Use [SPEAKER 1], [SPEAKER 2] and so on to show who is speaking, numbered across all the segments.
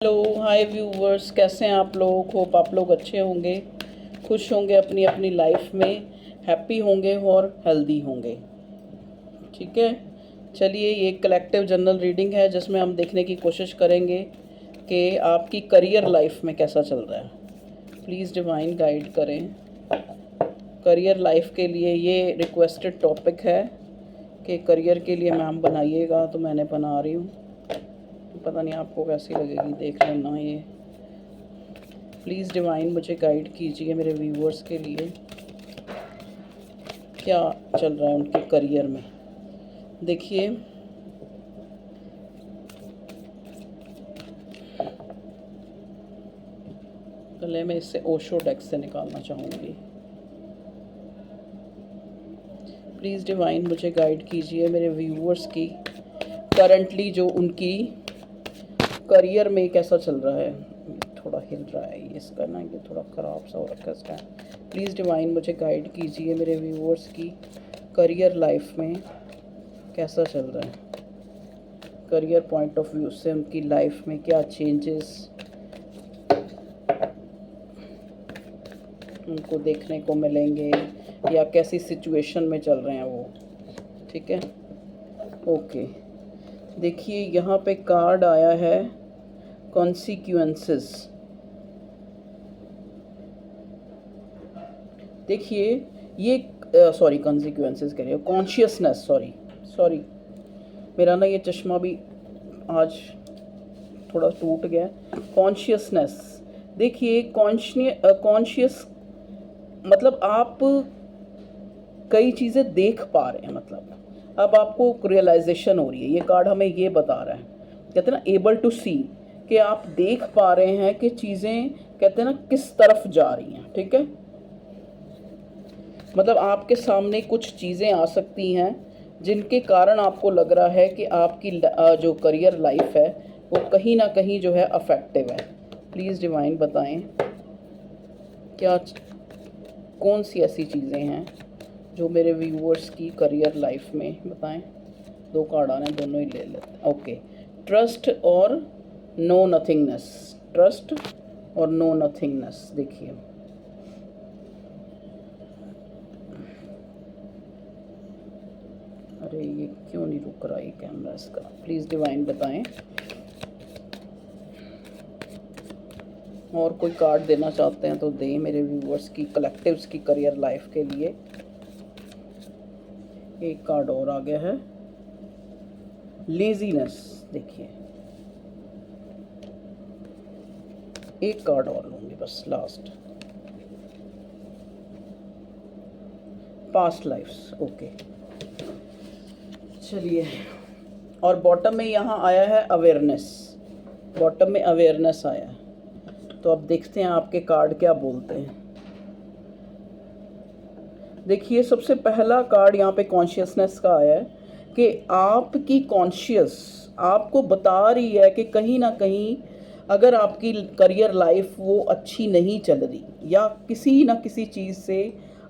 [SPEAKER 1] Hello hi viewers, कैसे हैं आप लोग। होप आप लोग अच्छे होंगे, खुश होंगे, अपनी अपनी लाइफ में हैप्पी होंगे और हेल्दी होंगे। ठीक है, चलिए ये कलेक्टिव जनरल रीडिंग है जिसमें हम देखने की कोशिश करेंगे कि आपकी करियर लाइफ में कैसा चल रहा है। प्लीज़ डिवाइन गाइड करें। करियर लाइफ के लिए ये रिक्वेस्टेड टॉपिक है कि करियर के लिए मैम बनाइएगा, तो मैंने बना रही हूँ। पता नहीं आपको कैसी लगेगी, देख लेना। ये प्लीज़ डिवाइन मुझे गाइड कीजिए मेरे व्यूअर्स के लिए क्या चल रहा है उनके करियर में। देखिए, पहले मैं इससे ओशो डेक से निकालना चाहूँगी। प्लीज़ डिवाइन मुझे गाइड कीजिए मेरे व्यूअर्स की करंटली जो उनकी करियर में कैसा चल रहा है। थोड़ा हिल रहा है ये, इसका ना ये थोड़ा ख़राब सा हो रखा है इसका। प्लीज़ डिवाइन मुझे गाइड कीजिए मेरे व्यूअर्स की करियर लाइफ में कैसा चल रहा है। करियर पॉइंट ऑफ व्यू से उनकी लाइफ में क्या चेंजेस उनको देखने को मिलेंगे या कैसी सिचुएशन में चल रहे हैं वो। ठीक है, ओके। देखिए यहाँ पे कार्ड आया है कॉन्सिक्वेंसेस। देखिए ये सॉरी कॉन्सिक्वेंसेस कह रही है, कॉन्शियसनेस। सॉरी मेरा ना ये चश्मा भी आज थोड़ा टूट गया। कॉन्शियसनेस, देखिए कॉन्शियस मतलब आप कई चीज़ें देख पा रहे हैं, मतलब अब आपको रियलाइजेशन हो रही है। ये कार्ड हमें ये बता रहा है, कहते हैं ना एबल टू सी, कि आप देख पा रहे हैं कि चीज़ें कहते हैं ना किस तरफ जा रही हैं। ठीक है, मतलब आपके सामने कुछ चीज़ें आ सकती हैं जिनके कारण आपको लग रहा है कि आपकी जो करियर लाइफ है वो कहीं ना कहीं जो है अफेक्टिव है। प्लीज़ डिवाइन बताएं क्या कौन सी ऐसी चीज़ें हैं जो मेरे व्यूअर्स की करियर लाइफ में बताएं। दो कार्ड आने, दोनों ही ले लेते। ओके, ट्रस्ट और नो नथिंगनेस। ट्रस्ट और नो नथिंगनेस। देखिए अरे ये क्यों नहीं रुक रहा ये कैमरा इसका। प्लीज़ डिवाइन बताएं। और कोई कार्ड देना चाहते हैं तो दें मेरे व्यूअर्स की कलेक्टिव्स की करियर लाइफ के लिए। एक कार्ड और आ गया है, लेजीनेस। देखिए एक कार्ड और लूँगी बस, लास्ट, पास्ट लाइफ्स। ओके चलिए, और बॉटम में यहाँ आया है अवेयरनेस। बॉटम में अवेयरनेस आया है, तो अब देखते हैं आपके कार्ड क्या बोलते हैं। देखिए सबसे पहला कार्ड यहाँ पे कॉन्शियसनेस का आया है कि आपकी कॉन्शियस आपको बता रही है कि कहीं ना कहीं अगर आपकी करियर लाइफ वो अच्छी नहीं चल रही या किसी ना किसी चीज़ से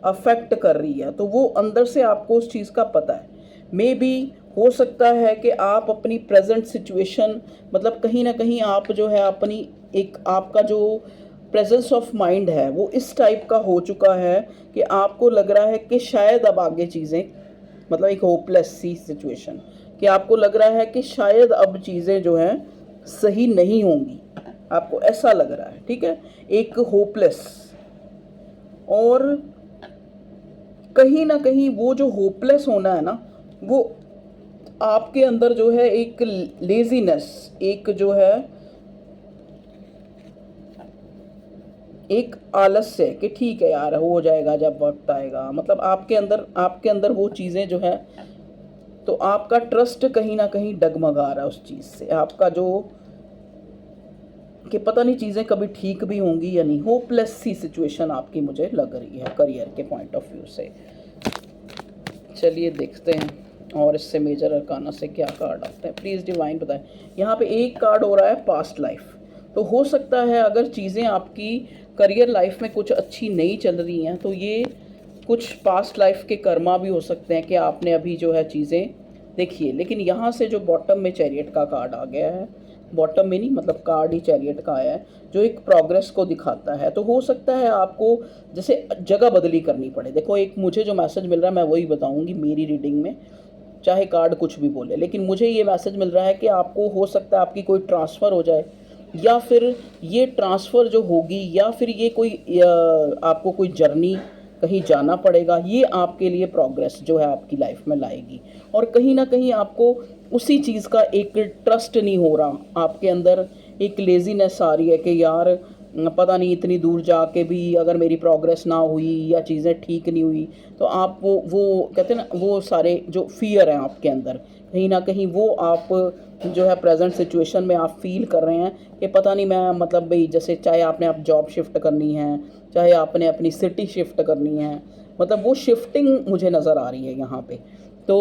[SPEAKER 1] अफेक्ट कर रही है, तो वो अंदर से आपको उस चीज़ का पता है। मे बी हो सकता है कि आप अपनी प्रेजेंट सिचुएशन, मतलब कहीं ना कहीं आप जो है अपनी एक आपका जो प्रेजेंस ऑफ माइंड है वो इस टाइप का हो चुका है कि आपको लग रहा है कि शायद अब आगे चीज़ें, मतलब एक होपलेस सी सिचुएशन, कि आपको लग रहा है कि शायद अब चीज़ें जो हैं सही नहीं होंगी, आपको ऐसा लग रहा है। ठीक है, एक होपलेस, और कहीं ना कहीं वो जो होपलेस होना है ना, वो आपके अंदर जो है एक लेजीनेस, एक जो है एक आलस्य कि ठीक है यार हो जाएगा जब वक्त आएगा, मतलब आपके अंदर वो चीज़ें जो है, तो आपका ट्रस्ट कहीं ना कहीं डगमगा रहा है उस चीज़ से। आपका जो कि पता नहीं चीज़ें कभी ठीक भी होंगी या नहीं, होपलेस सी सिचुएशन आपकी मुझे लग रही है करियर के पॉइंट ऑफ व्यू से। चलिए देखते हैं और इससे मेजर अरकाना से क्या कार्ड आता है। प्लीज़ डिवाइन बताएं। यहाँ पे एक कार्ड हो रहा है पास्ट लाइफ, तो हो सकता है अगर चीज़ें आपकी करियर लाइफ में कुछ अच्छी नहीं चल रही हैं तो ये कुछ पास्ट लाइफ के कर्मा भी हो सकते हैं कि आपने अभी जो है चीज़ें देखिए। लेकिन यहाँ से जो बॉटम में चैरियट का कार्ड आ गया है, बॉटम में नहीं, मतलब कार्ड ही चैरियट का आया है जो एक प्रोग्रेस को दिखाता है। तो हो सकता है आपको जैसे जगह बदली करनी पड़े। देखो, एक मुझे जो मैसेज मिल रहा है मैं वही बताऊंगी मेरी रीडिंग में, चाहे कार्ड कुछ भी बोले, लेकिन मुझे ये मैसेज मिल रहा है कि आपको हो सकता है आपकी कोई ट्रांसफ़र हो जाए, या फिर ये ट्रांसफ़र जो होगी, या फिर ये कोई आपको कोई जर्नी कहीं जाना पड़ेगा, ये आपके लिए प्रोग्रेस जो है आपकी लाइफ में लाएगी। और कहीं ना कहीं आपको उसी चीज़ का एक ट्रस्ट नहीं हो रहा, आपके अंदर एक लेज़ीनेस आ रही है कि यार पता नहीं इतनी दूर जाके भी अगर मेरी प्रोग्रेस ना हुई या चीज़ें ठीक नहीं हुई, तो आप वो कहते हैं ना, वो सारे जो फियर हैं आपके अंदर, कहीं ना कहीं वो आप जो है प्रेजेंट सिचुएशन में आप फील कर रहे हैं कि पता नहीं मैं, मतलब भाई जैसे चाहे आपने आप जॉब शिफ्ट करनी है, चाहे आपने अपनी सिटी शिफ्ट करनी है, मतलब वो शिफ्टिंग मुझे नज़र आ रही है यहाँ पे। तो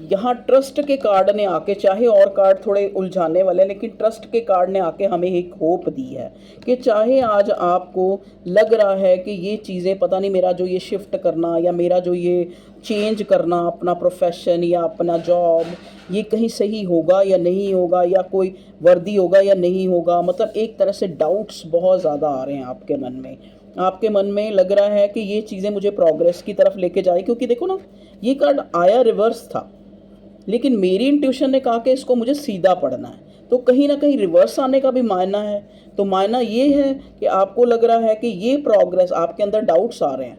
[SPEAKER 1] यहाँ ट्रस्ट के कार्ड ने आके, चाहे और कार्ड थोड़े उलझाने वाले हैं, लेकिन ट्रस्ट के कार्ड ने आके हमें एक होप दी है कि चाहे आज आपको लग रहा है कि ये चीज़ें पता नहीं, मेरा जो ये शिफ्ट करना या मेरा जो ये चेंज करना अपना प्रोफेशन या अपना जॉब, ये कहीं सही होगा या नहीं होगा, या कोई वर्दी होगा या नहीं होगा, मतलब एक तरह से डाउट्स बहुत ज़्यादा आ रहे हैं आपके मन में। आपके मन में लग रहा है कि ये चीज़ें मुझे प्रोग्रेस की तरफ लेके जाए, क्योंकि देखो ना, ये कार्ड आया रिवर्स था, लेकिन मेरी इंट्यूशन ने कहा कि इसको मुझे सीधा पढ़ना है, तो कहीं ना कहीं रिवर्स आने का भी मायना है। तो मायना ये है कि आपको लग रहा है कि ये प्रोग्रेस, आपके अंदर डाउट्स आ रहे हैं,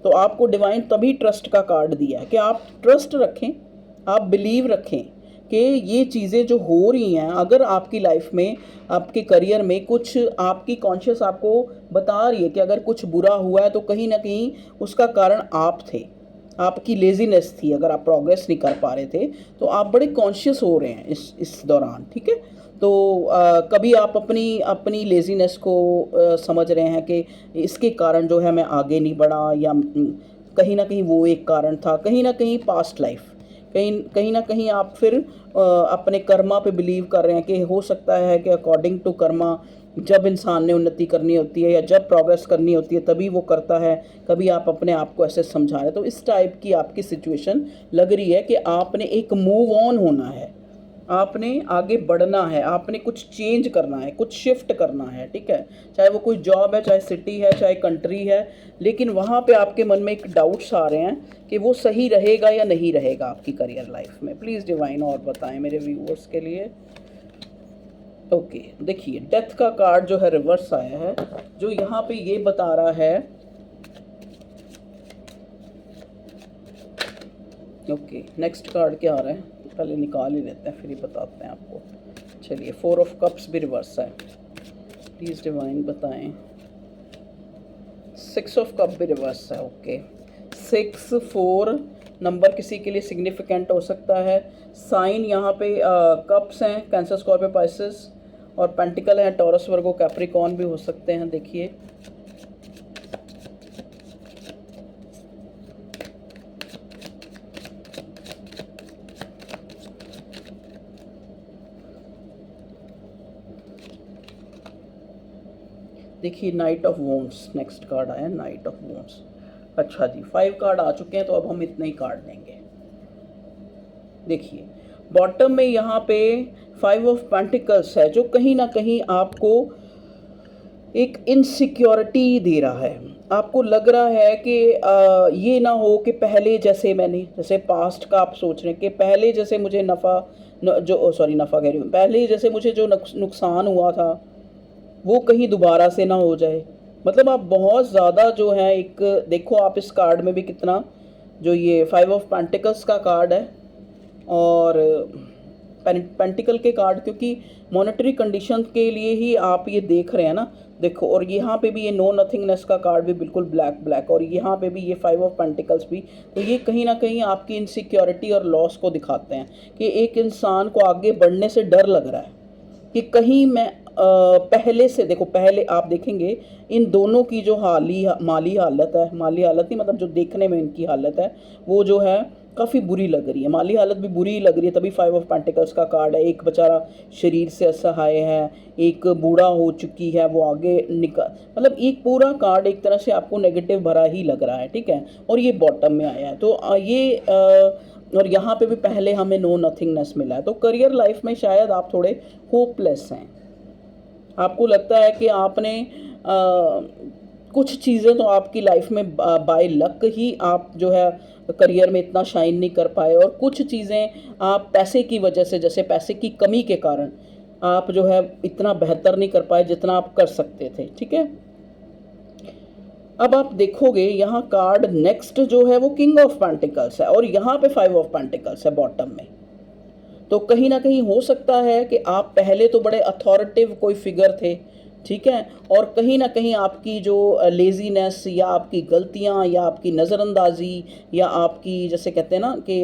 [SPEAKER 1] तो आपको डिवाइन तभी ट्रस्ट का कार्ड दिया है कि आप ट्रस्ट रखें, आप बिलीव रखें कि ये चीज़ें जो हो रही हैं, अगर आपकी लाइफ में, आपके करियर में कुछ, आपकी कॉन्शियस आपको बता रही है कि अगर कुछ बुरा हुआ है तो कहीं ना कहीं उसका कारण आप थे, आपकी लेजीनेस थी। अगर आप प्रोग्रेस नहीं कर पा रहे थे तो आप बड़े कॉन्शियस हो रहे हैं इस दौरान, ठीक है। तो कभी आप अपनी अपनी लेजीनेस को समझ रहे हैं कि इसके कारण जो है मैं आगे नहीं बढ़ा, या कहीं ना कहीं वो एक कारण था, कहीं ना कहीं पास्ट लाइफ, कहीं ना कहीं आप फिर अपने कर्मा पे बिलीव कर रहे हैं कि हो सकता है कि अकॉर्डिंग टू कर्मा जब इंसान ने उन्नति करनी होती है या जब प्रोग्रेस करनी होती है तभी वो करता है। कभी आप अपने आप को ऐसे समझा रहे हैं, तो इस टाइप की आपकी सिचुएशन लग रही है कि आपने एक मूव ऑन होना है, आपने आगे बढ़ना है, आपने कुछ चेंज करना है, कुछ शिफ्ट करना है, ठीक है। चाहे वो कोई जॉब है, चाहे सिटी है, चाहे कंट्री है, लेकिन वहाँ पे आपके मन में एक डाउट्स आ रहे हैं कि वो सही रहेगा या नहीं रहेगा आपकी करियर लाइफ में। प्लीज़ डिवाइन और बताएं मेरे व्यूअर्स के लिए। ओके, देखिए डेथ का कार्ड जो है रिवर्स आया है, जो यहाँ पे ये बता रहा है, ओके नेक्स्ट कार्ड क्या आ रहा है, पहले निकाल ही लेते हैं फिर ही बताते हैं आपको। चलिए, 4 ऑफ कप्स भी रिवर्स है, प्लीज़ डिवाइन बताएं। 6 ऑफ कप भी रिवर्स है, ओके। 6 4 नंबर किसी के लिए सिग्निफिकेंट हो सकता है। साइन यहाँ पे कप्स हैं, कैंसर, स्कॉर्पियो, पाइसेस, और पेंटिकल है, टॉरस, वर्गो, कैप्रिकॉर्न भी हो सकते हैं। देखिए देखिए night of wands next card आया, नाइट ऑफ वॉन्ड्स। अच्छा जी, 5 कार्ड आ चुके हैं, तो अब हम इतने ही कार्ड लेंगे। देखिए बॉटम में यहाँ पे 5 ऑफ पेंटिकल्स है, जो कहीं ना कहीं आपको एक इनसिक्योरिटी दे रहा है। आपको लग रहा है कि ये ना हो कि पहले जैसे मैंने, जैसे पास्ट का आप सोच रहे हैं कि पहले जैसे मुझे नफ़ा नफ़ा कह रही हूँ, पहले जैसे मुझे जो नुकसान हुआ था वो कहीं दोबारा से ना हो जाए। मतलब आप बहुत ज़्यादा जो है, एक देखो आप इस कार्ड में भी कितना, जो ये 5 ऑफ पेंटिकल्स का कार्ड है और पेंटिकल के कार्ड, क्योंकि मॉनेटरी कंडीशन के लिए ही आप ये देख रहे हैं ना, देखो। और यहाँ पे भी ये नो नथिंगनेस का कार्ड भी बिल्कुल ब्लैक ब्लैक, और यहाँ पे भी ये 5 ऑफ पेंटिकल्स भी। तो ये कहीं ना कहीं आपकी इनसिक्योरिटी और लॉस को दिखाते हैं कि एक इंसान को आगे बढ़ने से डर लग रहा है कि कहीं मैं पहले से, देखो पहले आप देखेंगे इन दोनों की जो माली हालत है, माली हालत नहीं मतलब जो देखने में इनकी हालत है, वो जो है काफ़ी बुरी लग रही है, माली हालत भी बुरी लग रही है, तभी 5 ऑफ पेंटिकल्स का कार्ड है। एक बेचारा शरीर से असहाय है, एक बूढ़ा हो चुकी है, वो आगे निकल, मतलब एक पूरा कार्ड एक तरह से आपको नेगेटिव भरा ही लग रहा है, ठीक है। और ये बॉटम में आया है, तो और यहाँ पे भी पहले हमें नो नथिंगनेस मिला है। तो करियर लाइफ में शायद आप थोड़े होपलेस हैं, आपको लगता है कि आपने कुछ चीज़ें तो आपकी लाइफ में बाय लक ही आप जो है करियर में इतना शाइन नहीं कर पाए, और कुछ चीज़ें आप पैसे की वजह से, जैसे पैसे की कमी के कारण आप जो है इतना बेहतर नहीं कर पाए जितना आप कर सकते थे, ठीक है। अब आप देखोगे यहाँ कार्ड नेक्स्ट जो है वो किंग ऑफ पेंटिकल्स है, और यहाँ पे 5 ऑफ पेंटिकल्स है बॉटम में। तो कहीं ना कहीं हो सकता है कि आप पहले तो बड़े अथॉरिटिव कोई फिगर थे, ठीक है, और कहीं ना कहीं आपकी जो लेजीनेस या आपकी गलतियां या आपकी नज़रअंदाजी या आपकी, जैसे कहते हैं ना कि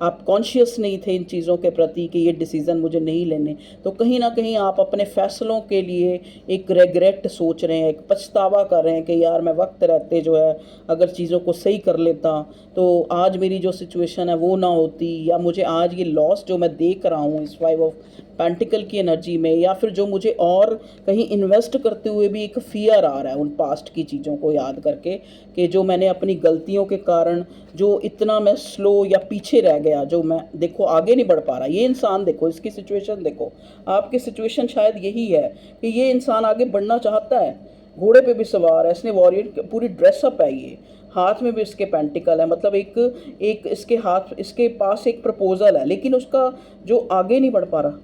[SPEAKER 1] आप कॉन्शियस नहीं थे इन चीज़ों के प्रति कि ये डिसीज़न मुझे नहीं लेने, तो कहीं ना कहीं आप अपने फ़ैसलों के लिए एक रेग्रेट सोच रहे हैं, एक पछतावा कर रहे हैं कि यार मैं वक्त रहते जो है अगर चीज़ों को सही कर लेता तो आज मेरी जो सिचुएशन है वो ना होती, या मुझे आज ये लॉस जो मैं देख रहा हूँ इस 5 ऑफ पेंटिकल की एनर्जी में, या फिर जो मुझे और कहीं इन्वेस्ट करते हुए भी एक फियर आ रहा है उन पास्ट की चीज़ों को याद करके कि जो मैंने अपनी गलतियों के कारण जो इतना मैं स्लो या पीछे रह गया, जो मैं देखो आगे नहीं बढ़ पा रहा। ये इंसान देखो, इसकी सिचुएशन देखो, आपकी सिचुएशन शायद यही है कि ये इंसान आगे बढ़ना चाहता है, घोड़े पे भी सवार है, इसने वॉरियर पूरी ड्रेसअप है, ये हाथ में भी इसके पेंटिकल है, मतलब एक इसके हाथ, इसके पास एक प्रपोजल है, लेकिन उसका जो आगे नहीं बढ़ पा रहा,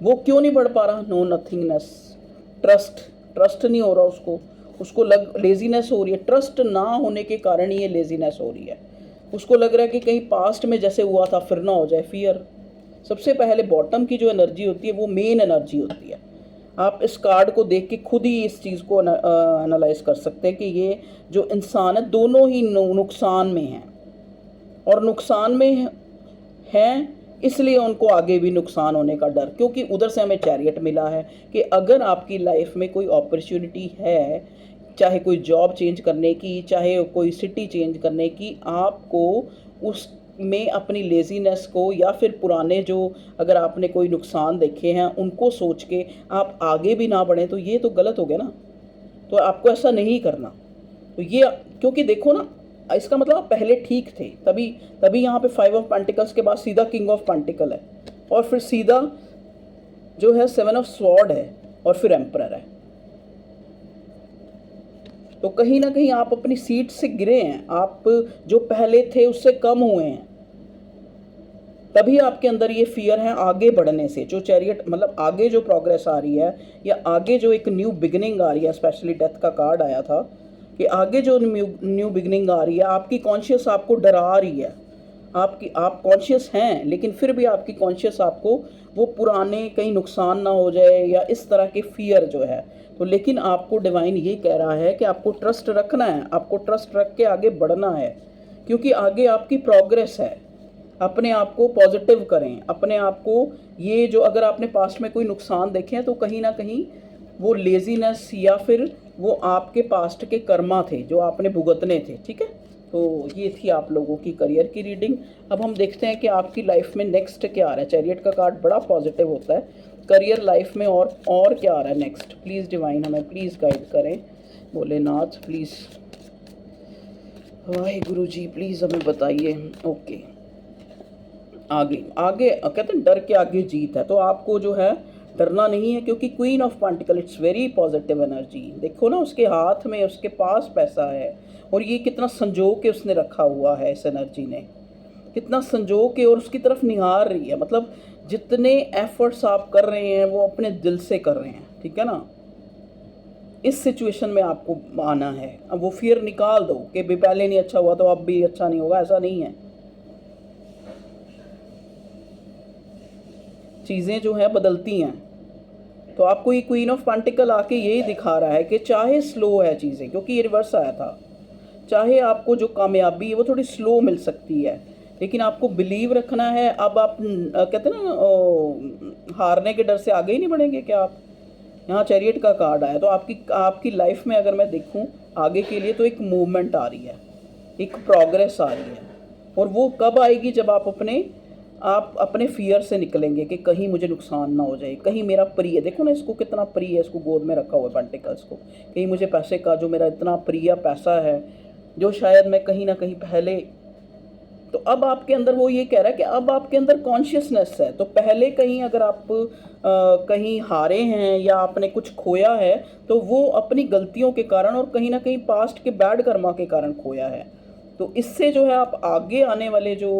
[SPEAKER 1] वो क्यों नहीं बढ़ पा रहा? नो नथिंगनेस, ट्रस्ट नहीं हो रहा उसको, लेजीनेस हो रही है, ट्रस्ट ना होने के कारण ये लेजीनेस हो रही है। उसको लग रहा है कि कहीं पास्ट में जैसे हुआ था फिर ना हो जाए, फियर। सबसे पहले बॉटम की जो एनर्जी होती है वो मेन एनर्जी होती है। आप इस कार्ड को देख के खुद ही इस चीज़ को एनालाइज कर सकते हैं कि ये जो इंसान है दोनों ही नुकसान में हैं, और नुकसान में हैं इसलिए उनको आगे भी नुकसान होने का डर, क्योंकि उधर से हमें चैरियट मिला है कि अगर आपकी लाइफ में कोई अपॉर्चुनिटी है, चाहे कोई जॉब चेंज करने की, चाहे कोई सिटी चेंज करने की, आपको उसमें अपनी लेजीनेस को या फिर पुराने जो अगर आपने कोई नुकसान देखे हैं उनको सोच के आप आगे भी ना बढ़ें, तो ये तो गलत हो गया ना। तो आपको ऐसा नहीं करना। तो ये, क्योंकि देखो ना, इसका मतलब आप पहले ठीक थे, तभी यहाँ पे 5 ऑफ पेंटिकल्स के बाद सीधा किंग ऑफ पेंटिकल है, और फिर सीधा जो है 7 ऑफ स्वॉर्ड है, और फिर एम्परर है। तो कहीं ना कहीं आप अपनी सीट से गिरे हैं, आप जो पहले थे उससे कम हुए हैं, तभी आपके अंदर ये फियर है आगे बढ़ने से। जो चैरियट मतलब आगे जो प्रोग्रेस आ रही है, या आगे जो एक न्यू बिगिनिंग आ रही है, स्पेशली डेथ का कार्ड आया था कि आगे जो न्यू बिगिनिंग आ रही है, आपकी कॉन्शियस आपको डरा रही है। आप कॉन्शियस हैं, लेकिन फिर भी आपकी कॉन्शियस आपको वो पुराने कहीं नुकसान ना हो जाए या इस तरह के फियर जो है, तो लेकिन आपको डिवाइन ये कह रहा है कि आपको ट्रस्ट रखना है, आपको ट्रस्ट रख के आगे बढ़ना है, क्योंकि आगे आपकी प्रोग्रेस है। अपने आप को पॉजिटिव करें, अपने आप को, ये जो अगर आपने पास्ट में कोई नुकसान देखे हैं तो कहीं ना कहीं वो लेजीनेस या फिर वो आपके पास्ट के कर्मा थे जो आपने भुगतने थे, ठीक है। तो ये थी आप लोगों की करियर की रीडिंग। अब हम देखते हैं कि आपकी लाइफ में नेक्स्ट क्या आ रहा है। चैरियट का कार्ड बड़ा पॉजिटिव होता है करियर लाइफ में, और क्या आ रहा है नेक्स्ट। प्लीज़ डिवाइन हमें प्लीज़ गाइड करें, Bholenath please, Wahe Guru ji please हमें बताइए। ओके, आगे कहते हैं डर के आगे जीत है, तो आपको जो है डरना नहीं है, क्योंकि queen of pentacle it's very positive energy. देखो ना, उसके हाथ में, उसके पास पैसा है, और ये कितना संजो के उसने रखा हुआ है, इस एनर्जी ने कितना संजो के, और उसकी तरफ निहार रही है। मतलब जितने एफर्ट्स आप कर रहे हैं वो अपने दिल से कर रहे हैं, ठीक है ना। इस सिचुएशन में आपको आना है, अब वो फियर निकाल दो कि भी पहले नहीं अच्छा हुआ तो अब भी अच्छा नहीं होगा, ऐसा नहीं है। चीज़ें जो है बदलती हैं, तो आपको ये क्वीन ऑफ पेंटिकल आके यही दिखा रहा है कि चाहे स्लो है चीज़ें, क्योंकि ये रिवर्स आया था, चाहे आपको जो कामयाबी है वो थोड़ी स्लो मिल सकती है, लेकिन आपको बिलीव रखना है। अब आप कहते हैं ना हारने के डर से आगे ही नहीं बढ़ेंगे क्या आप। यहाँ चैरियट का कार्ड आया, तो आपकी लाइफ में अगर मैं देखूँ आगे के लिए, तो एक मूवमेंट आ रही है, एक प्रोग्रेस आ रही है। और वो कब आएगी? जब आप अपने फियर से निकलेंगे कि कहीं मुझे नुकसान ना हो जाए, कहीं मेरा प्रिय, देखो ना इसको कितना प्रिय है, इसको गोद में रखा हुआ है पेंटिकल्स को, कहीं मुझे पैसे का, जो मेरा इतना प्रिय पैसा है, जो शायद मैं कहीं ना कहीं पहले, तो अब आपके अंदर वो ये कह रहा है कि अब आपके अंदर कॉन्शियसनेस है। तो पहले कहीं अगर आप कहीं हारे हैं या आपने कुछ खोया है तो वो अपनी गलतियों के कारण और कहीं ना कहीं पास्ट के बैड कर्मा के कारण खोया है। तो इससे जो है आप आगे आने वाले जो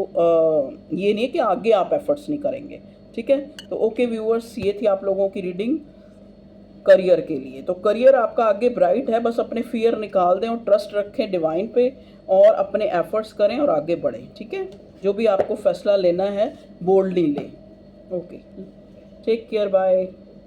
[SPEAKER 1] ये नहीं है कि आगे आप एफर्ट्स नहीं करेंगे। ठीक है, तो ओके व्यूअर्स, ये थी आप लोगों की रीडिंग करियर के लिए। तो करियर आपका आगे ब्राइट है, बस अपने फियर निकाल दें और ट्रस्ट रखें डिवाइन पे और अपने एफर्ट्स करें और आगे बढ़ें। ठीक है, जो भी आपको फैसला लेना है बोल्डली लें। Okay, take care, bye.